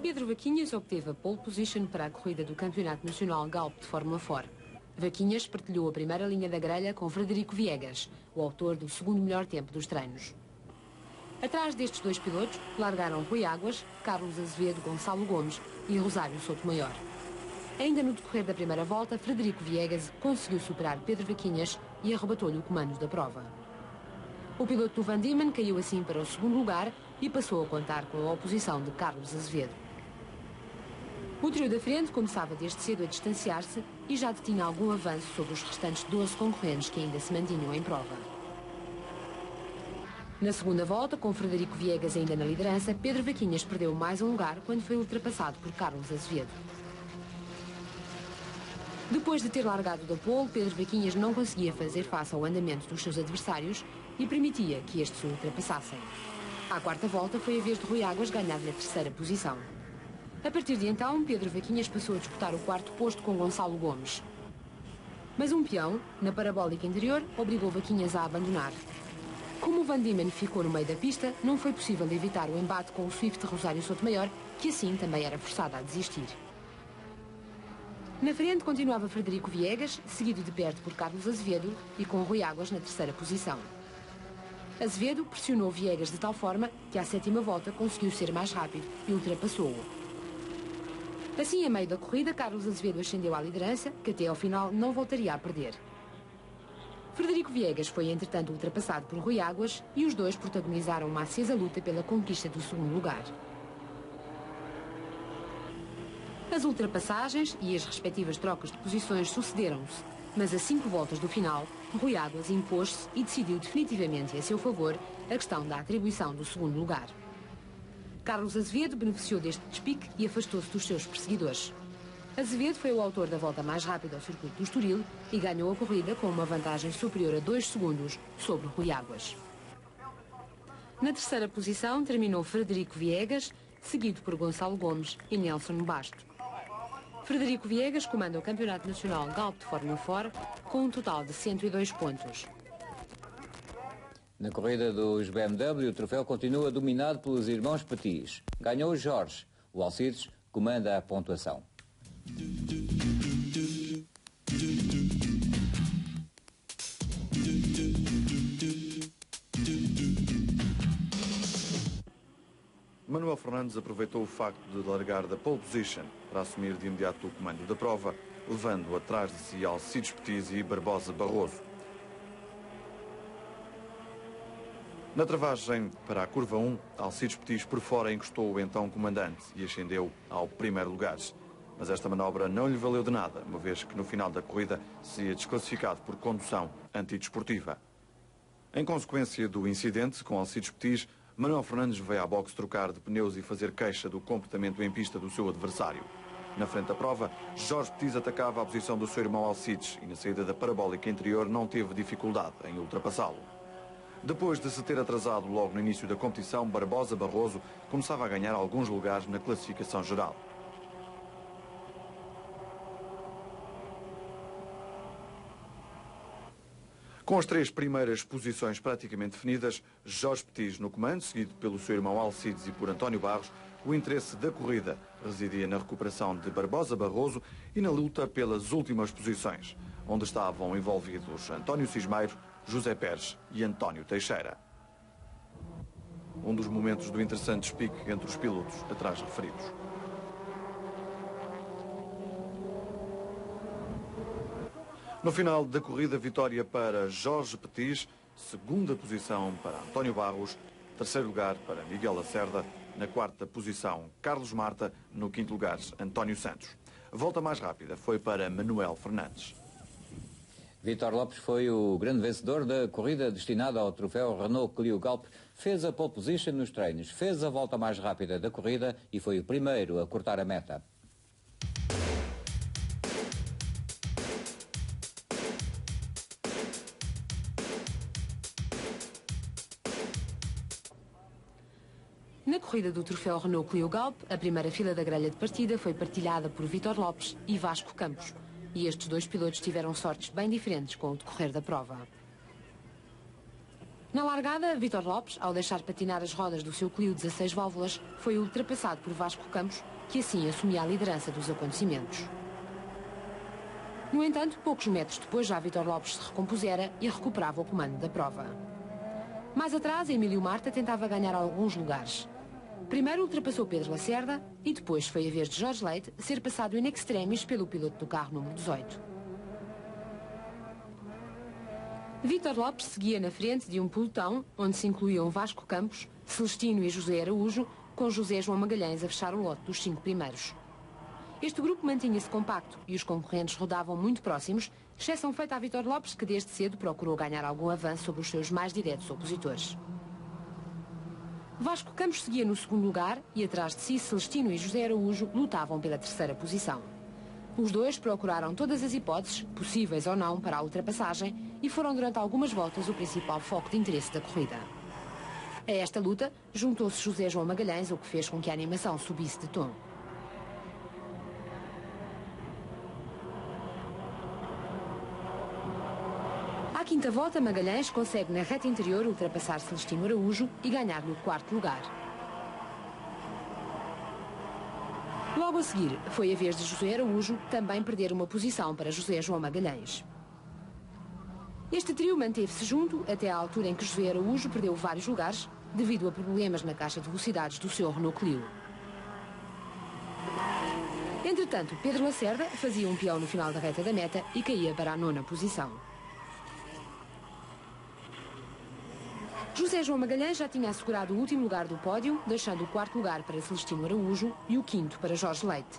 Pedro Vaquinhas obteve a pole position para a corrida do Campeonato Nacional Galp de Fórmula 4. Vaquinhas partilhou a primeira linha da grelha com Frederico Viegas, o autor do segundo melhor tempo dos treinos. Atrás destes dois pilotos largaram Rui Águas, Carlos Azevedo, Gonçalo Gomes e Rosário Sotomayor. Ainda no decorrer da primeira volta, Frederico Viegas conseguiu superar Pedro Vaquinhas e arrebatou-lhe o comando da prova. O piloto do Van Diemen caiu assim para o segundo lugar e passou a contar com a oposição de Carlos Azevedo. O trio da frente começava desde cedo a distanciar-se e já detinha algum avanço sobre os restantes 12 concorrentes que ainda se mantinham em prova. Na segunda volta, com Frederico Viegas ainda na liderança, Pedro Vaquinhas perdeu mais um lugar quando foi ultrapassado por Carlos Azevedo. Depois de ter largado da pole, Pedro Vaquinhas não conseguia fazer face ao andamento dos seus adversários e permitia que estes o ultrapassassem. À quarta volta foi a vez de Rui Águas ganhar na terceira posição. A partir de então, Pedro Vaquinhas passou a disputar o quarto posto com Gonçalo Gomes. Mas um peão, na parabólica interior, obrigou Vaquinhas a abandonar. Como o Van Diemen ficou no meio da pista, não foi possível evitar o embate com o Swift Rosário Sotomayor, que assim também era forçada a desistir. Na frente continuava Frederico Viegas, seguido de perto por Carlos Azevedo e com Rui Águas na terceira posição. Azevedo pressionou Viegas de tal forma que à sétima volta conseguiu ser mais rápido e ultrapassou-o. Assim, a meio da corrida, Carlos Azevedo ascendeu à liderança, que até ao final não voltaria a perder. Frederico Viegas foi, entretanto, ultrapassado por Rui Águas e os dois protagonizaram uma acesa luta pela conquista do segundo lugar. As ultrapassagens e as respectivas trocas de posições sucederam-se, mas a 5 voltas do final, Rui Águas impôs-se e decidiu definitivamente a seu favor a questão da atribuição do segundo lugar. Carlos Azevedo beneficiou deste despique e afastou-se dos seus perseguidores. Azevedo foi o autor da volta mais rápida ao circuito do Estoril e ganhou a corrida com uma vantagem superior a 2 segundos sobre Rui Águas. Na terceira posição terminou Frederico Viegas, seguido por Gonçalo Gomes e Nelson Basto. Frederico Viegas comanda o Campeonato Nacional Galp de Fórmula 4 com um total de 102 pontos. Na corrida dos BMW, o troféu continua dominado pelos irmãos Petis. Ganhou o Jorge. O Alcides comanda a pontuação. Manuel Fernandes aproveitou o facto de largar da pole position para assumir de imediato o comando da prova, levando atrás de si Alcides Petis e Barbosa Barroso. Na travagem para a curva 1, Alcides Petis por fora encostou o então comandante e ascendeu ao primeiro lugar. Mas esta manobra não lhe valeu de nada, uma vez que no final da corrida seria desclassificado por condução antidesportiva. Em consequência do incidente com Alcides Petis, Manuel Fernandes veio à boxe trocar de pneus e fazer queixa do comportamento em pista do seu adversário. Na frente da prova, Jorge Petis atacava a posição do seu irmão Alcides e na saída da parabólica interior não teve dificuldade em ultrapassá-lo. Depois de se ter atrasado logo no início da competição, Barbosa Barroso começava a ganhar alguns lugares na classificação geral. Com as 3 primeiras posições praticamente definidas, Jorge Petis no comando, seguido pelo seu irmão Alcides e por António Barros, o interesse da corrida residia na recuperação de Barbosa Barroso e na luta pelas últimas posições, onde estavam envolvidos António Cismeiro, José Pérez e António Teixeira. Um dos momentos do interessante despique entre os pilotos atrás referidos. No final da corrida, vitória para Jorge Petis, segunda posição para António Barros, terceiro lugar para Miguel Lacerda, na quarta posição Carlos Marta, no quinto lugar António Santos. A volta mais rápida foi para Manuel Fernandes. Vítor Lopes foi o grande vencedor da corrida destinada ao troféu Renault Clio Galp. Fez a pole position nos treinos, fez a volta mais rápida da corrida e foi o primeiro a cortar a meta. Na corrida do troféu Renault Clio Galp, a primeira fila da grelha de partida foi partilhada por Vítor Lopes e Vasco Campos. E estes dois pilotos tiveram sortes bem diferentes com o decorrer da prova. Na largada, Vítor Lopes, ao deixar patinar as rodas do seu Clio 16 válvulas, foi ultrapassado por Vasco Campos, que assim assumia a liderança dos acontecimentos. No entanto, poucos metros depois já Vítor Lopes se recompusera e recuperava o comando da prova. Mais atrás, Emílio Marta tentava ganhar alguns lugares. Primeiro ultrapassou Pedro Lacerda e depois foi a vez de Jorge Leite ser passado in extremis pelo piloto do carro número 18. Vítor Lopes seguia na frente de um pelotão onde se incluíam Vasco Campos, Celestino e José Araújo, com José João Magalhães a fechar o lote dos 5 primeiros. Este grupo mantinha-se compacto e os concorrentes rodavam muito próximos, exceção feita a Vítor Lopes, que desde cedo procurou ganhar algum avanço sobre os seus mais diretos opositores. Vasco Campos seguia no segundo lugar e atrás de si Celestino e José Araújo lutavam pela terceira posição. Os dois procuraram todas as hipóteses, possíveis ou não, para a ultrapassagem e foram durante algumas voltas o principal foco de interesse da corrida. A esta luta juntou-se José João Magalhães, o que fez com que a animação subisse de tom. À quinta volta, Magalhães consegue na reta interior ultrapassar Celestino Araújo e ganhar-lhe o quarto lugar. Logo a seguir, foi a vez de José Araújo também perder uma posição para José João Magalhães. Este trio manteve-se junto até à altura em que José Araújo perdeu vários lugares devido a problemas na caixa de velocidades do seu Renault Clio. Entretanto, Pedro Lacerda fazia um peão no final da reta da meta e caía para a 9ª posição. José João Magalhães já tinha assegurado o último lugar do pódio, deixando o 4º lugar para Celestino Araújo e o 5º para Jorge Leite.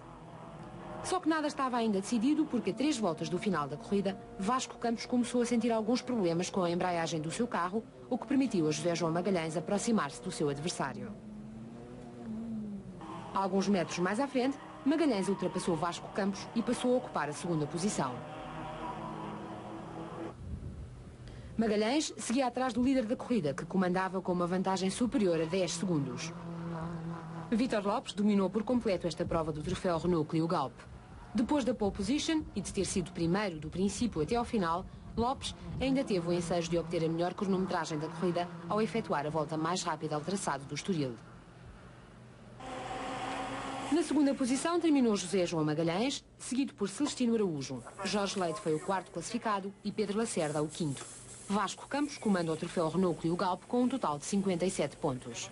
Só que nada estava ainda decidido porque a 3 voltas do final da corrida, Vasco Campos começou a sentir alguns problemas com a embreagem do seu carro, o que permitiu a José João Magalhães aproximar-se do seu adversário. Alguns metros mais à frente, Magalhães ultrapassou Vasco Campos e passou a ocupar a 2ª posição. Magalhães seguia atrás do líder da corrida, que comandava com uma vantagem superior a 10 segundos. Vítor Lopes dominou por completo esta prova do troféu Renault Clio Galp. Depois da pole position e de ter sido primeiro do princípio até ao final, Lopes ainda teve o ensejo de obter a melhor cronometragem da corrida ao efetuar a volta mais rápida ao traçado do Estoril. Na 2ª posição terminou José João Magalhães, seguido por Celestino Araújo. Jorge Leite foi o 4º classificado e Pedro Lacerda o 5º. Vasco Campos comanda o troféu Renault Clio Galp com um total de 57 pontos.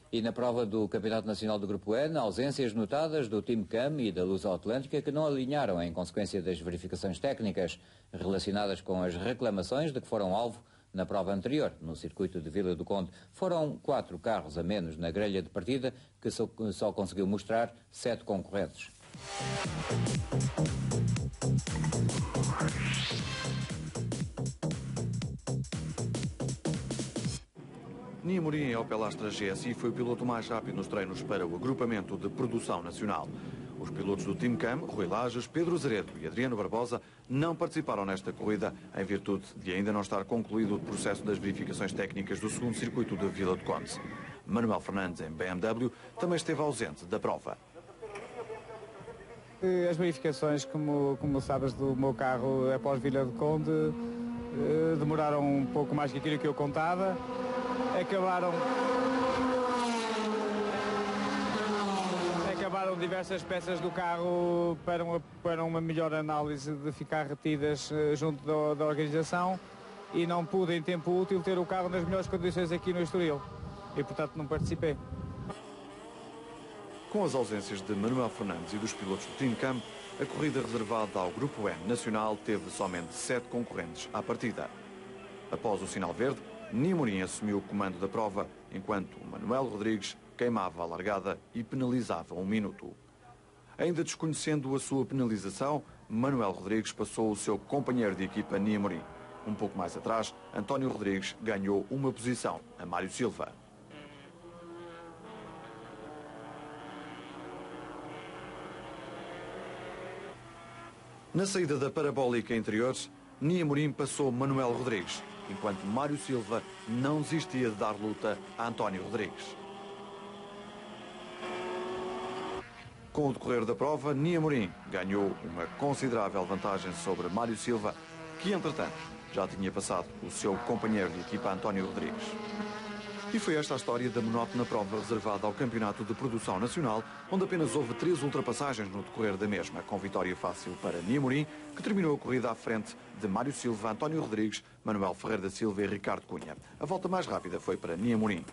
E na prova do Campeonato Nacional do Grupo N, ausências notadas do Team Cam e da Luz Atlântica, que não alinharam em consequência das verificações técnicas relacionadas com as reclamações de que foram alvo na prova anterior, no circuito de Vila do Conde. Foram 4 carros a menos na grelha de partida, que só conseguiu mostrar 7 concorrentes. Nia Morim, em Opel Astra GSI, foi o piloto mais rápido nos treinos para o agrupamento de produção nacional. Os pilotos do Team Cam, Rui Lages, Pedro Zeredo e Adriano Barbosa, não participaram nesta corrida em virtude de ainda não estar concluído o processo das verificações técnicas do 2º circuito de Vila do Conde. Manuel Fernandes, em BMW, também esteve ausente da prova. As verificações, como sabes, do meu carro após Vila do Conde demoraram um pouco mais que aquilo que eu contava. Acabaram diversas peças do carro para uma melhor análise de ficar retidas junto da organização e não pude em tempo útil ter o carro nas melhores condições aqui no Estoril e portanto não participei. Com as ausências de Manuel Fernandes e dos pilotos do Team Cam, a corrida reservada ao Grupo N Nacional teve somente 7 concorrentes à partida. Após o sinal verde, Nia Morim assumiu o comando da prova, enquanto Manuel Rodrigues queimava a largada e penalizava 1 minuto. Ainda desconhecendo a sua penalização, Manuel Rodrigues passou o seu companheiro de equipa Nia Morim. Um pouco mais atrás, António Rodrigues ganhou uma posição a Mário Silva. Na saída da parabólica interior, Nia Morim passou Manuel Rodrigues, enquanto Mário Silva não desistia de dar luta a António Rodrigues. Com o decorrer da prova, Nia Morim ganhou uma considerável vantagem sobre Mário Silva, que, entretanto, já tinha passado o seu companheiro de equipa, António Rodrigues. E foi esta a história da monótona prova reservada ao Campeonato de Produção Nacional, onde apenas houve 3 ultrapassagens no decorrer da mesma, com vitória fácil para Nia Morim, que terminou a corrida à frente de Mário Silva, António Rodrigues, Manuel Ferreira da Silva e Ricardo Cunha. A volta mais rápida foi para Nia Morim.